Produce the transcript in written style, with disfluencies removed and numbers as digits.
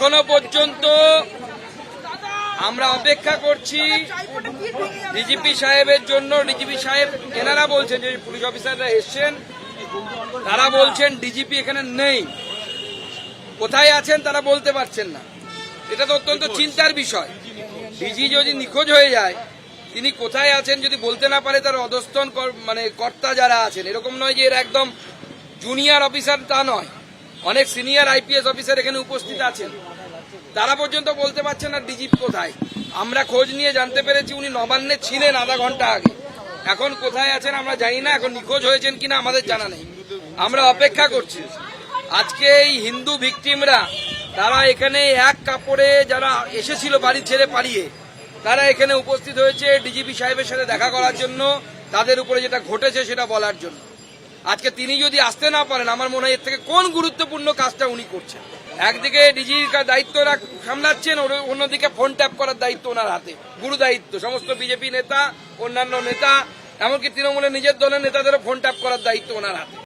এখনো পর্যন্ত আমরা অপেক্ষা করছি ডিজিপি সাহেবের জন্য। ডিজিপি সাহেব এনারা বলছেন, যে পুলিশ অফিসাররা এসছেন তারা বলছেন ডিজিপি এখানে নেই, কোথায় আছেন তারা বলতে পারছেন না। এটা তো অত্যন্ত চিন্তার বিষয়। ডিজি যদি নিখোঁজ হয়ে যায়, তিনি কোথায় আছেন যদি বলতে না পারে, তার অধস্তন মানে কর্তা যারা আছেন, এরকম নয় যে এরা একদম জুনিয়র অফিসার, তা নয়, অনেক সিনিয়র আইপিএস অফিসার এখানে উপস্থিত আছেন, তারা পর্যন্ত বলতে পারছেন না ডিজিপি কোথায়। আমরা খোঁজ নিয়ে জানতে পেরেছি উনি নবান্নে ছিলেন আধা ঘন্টা আগে, এখন কোথায় আছেন আমরা জানি না, এখন নিখোঁজ হয়েছেন কিনা আমাদের জানা নেই। আমরা অপেক্ষা করছি। আজকে এই হিন্দু ভিকটিমরা তারা এখানে এক কাপড়ে যারা এসেছিল বাড়ি ছেড়ে পালিয়ে, তারা এখানে উপস্থিত হয়েছে ডিজিপি সাহেবের সাথে দেখা করার জন্য, তাদের উপরে যেটা ঘটেছে সেটা বলার জন্য। আজকে তিনি যদি আসতে না পারেন, আমার মনে হয় এর থেকে কোন গুরুত্বপূর্ণ কাজটা উনি করছেন। একদিকে ডিজির দায়িত্ব সামলাচ্ছেন, অন্যদিকে ফোন ট্যাপ করার দায়িত্ব ওনার হাতে, গুরু দায়িত্ব। সমস্ত বিজেপি নেতা, অন্যান্য নেতা, এমনকি তৃণমূলের নিজের দলের নেতাদেরও ফোন ট্যাপ করার দায়িত্ব ওনার হাতে।